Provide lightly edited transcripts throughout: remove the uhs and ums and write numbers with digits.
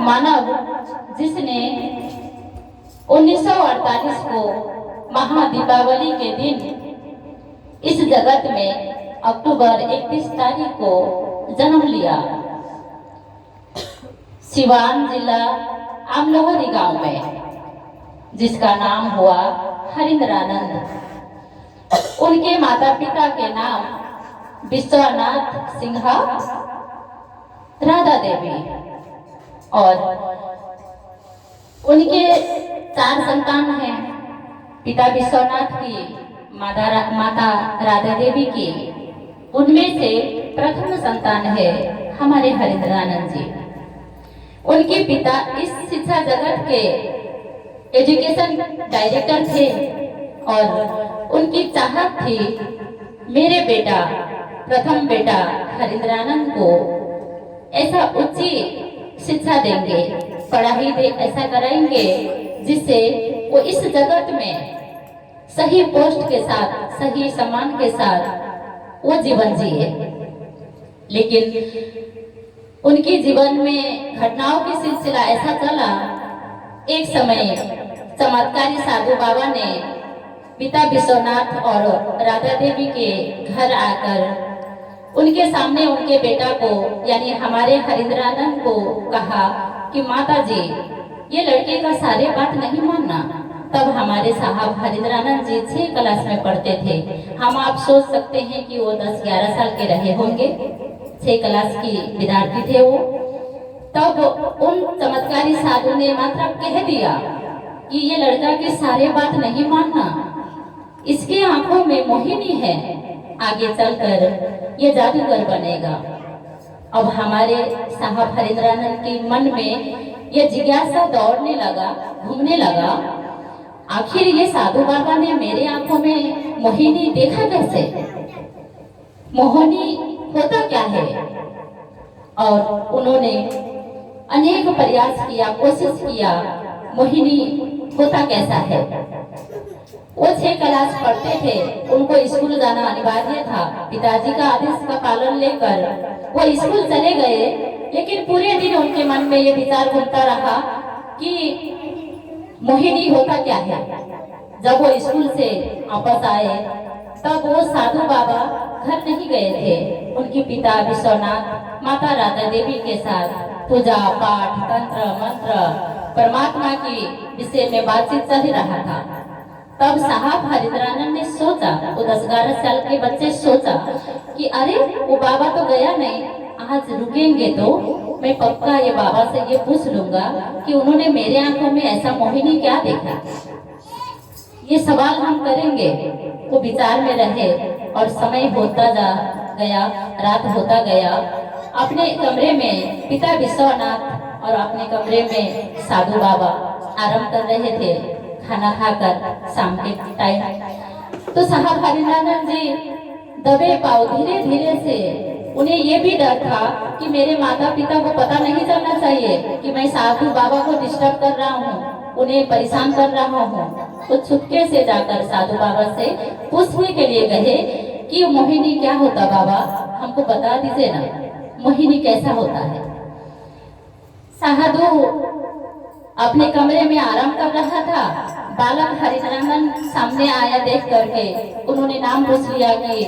मानव जिसने 1948 को महादीपावली के दिन इस जगत में अक्टूबर 31 तारीख को जन्म लिया। सिवान जिला आमलोहरी गांव में, जिसका नाम हुआ हरिंद्रानंद। उनके माता पिता के नाम विश्वनाथ सिंह, राधा देवी, और उनके 4 संतान हैं। पिता विश्वनाथ की, माता राधा देवी की। उनमें से प्रथम संतान है हमारे हरिंद्रानंद जी। उनके पिता इस शिक्षा जगत के एजुकेशन डायरेक्टर थे और उनकी चाहत थी मेरे बेटा, प्रथम बेटा हरिंद्रानंद को ऐसा उच्च शिक्षा देंगे, पढ़ाई दे ऐसा कराएंगे जिससे वो इस जगत में सही पोस्ट के साथ, सही सम्मान के साथ वो जीवन जिए। लेकिन उनके जीवन में घटनाओं की सिलसिला ऐसा चला, एक समय चमत्कारी साधु बाबा ने पिता विश्वनाथ और राधा देवी के घर आकर उनके सामने उनके बेटा को, यानी हमारे हरिंद्रानंद को कहा कि माता जी, ये लड़के का सारे बात नहीं मानना। तब हमारे साहब हरिंद्रानंद जी 6 क्लास में पढ़ते थे। हम आप सोच सकते हैं कि वो 10-11 साल के रहे होंगे, 6 क्लास की विद्यार्थी थे वो। तब उन चमत्कारी साधु ने मात्र कह दिया कि ये लड़का की सारे बात नहीं मानना, इसके आंखों में मोहिनी है, आगे चलकर ये जादूगर बनेगा। अब हमारे साहब हरिंद्रानंद के मन में ये जिज्ञासा दौड़ने लगा, घूमने लगा, आखिर ये साधु बाबा ने मेरे आंखों में मोहिनी देखा कैसे? मोहिनी होता क्या है? और उन्होंने अनेक प्रयास किया, कोशिश किया, मोहिनी होता कैसा है। वो 6 क्लास पढ़ते थे, उनको स्कूल जाना अनिवार्य था। पिताजी का आदेश का पालन लेकर वो स्कूल चले गए, लेकिन पूरे दिन उनके मन में ये विचार घूमता रहा कि मोहिनी होता क्या है। जब वो स्कूल से वापस आए तब वो साधु बाबा घर नहीं गए थे। उनके पिता विश्वनाथ माता राधा देवी के साथ पूजा पाठ, तंत्र मंत्र, परमात्मा की विषय में बातचीत चल रहा था। तब साहब हरिंद्रानंद ने सोचा, वो 10-11 साल के बच्चे सोचा कि अरे वो बाबा तो गया नहीं, आज रुकेंगे तो मैं पक्का ये बाबा से ये पूछ लूंगा कि उन्होंने मेरे आंखों में ऐसा मोहिनी क्या देखा। ये सवाल हम करेंगे। वो विचार में रहे और समय होता जा गया, रात होता गया। अपने कमरे में पिता विश्वनाथ और अपने कमरे में साधु बाबा आराम कर रहे थे, खाना खाकर शाम के टाइम। तो साहब हरिंद्रानंद जी दबे पाव धीरे धीरे से, उन्हें ये भी डर था कि मेरे माता पिता को पता नहीं चलना चाहिए कि मैं साधु बाबा को डिस्टर्ब कर रहा हूँ, उन्हें परेशान कर रहा हूँ। तो छुपके से जाकर साधु बाबा से पूछने के लिए गए कि मोहिनी क्या होता बाबा, हमको बता दीजिए ना, मोहिनी कैसा होता है। साधु अपने कमरे में आराम कर रहा था। बालक हरिंद्रानंद सामने आया, देख करके उन्होंने नाम पूछ लिया कि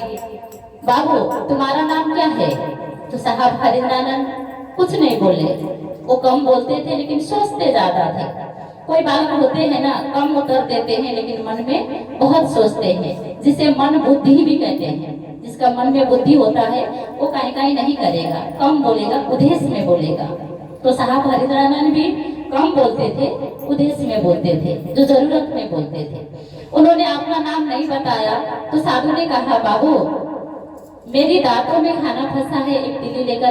बाबू तुम्हारा नाम क्या है। तो साहब हरिंद्रानंद कुछ नहीं बोले। वो कम बोलते थे लेकिन सोचते ज्यादा थे। कोई बालक होते हैं ना, कम उत्तर देते हैं लेकिन मन में बहुत सोचते हैं, जिसे मन बुद्धि भी कहते हैं। जिसका मन में बुद्धि होता है वो कहीं नहीं करेगा, कम बोलेगा, उद्देश्य में बोलेगा। तो साहब हरिंद्रानंद भी कम बोलते थे, उद्देश्य में बोलते थे, जो जरूरत में बोलते थे। उन्होंने अपना नाम नहीं बताया। तो साधु ने कहा बाबू मेरी दांतों में खाना फंसा है, एक तीली लेकर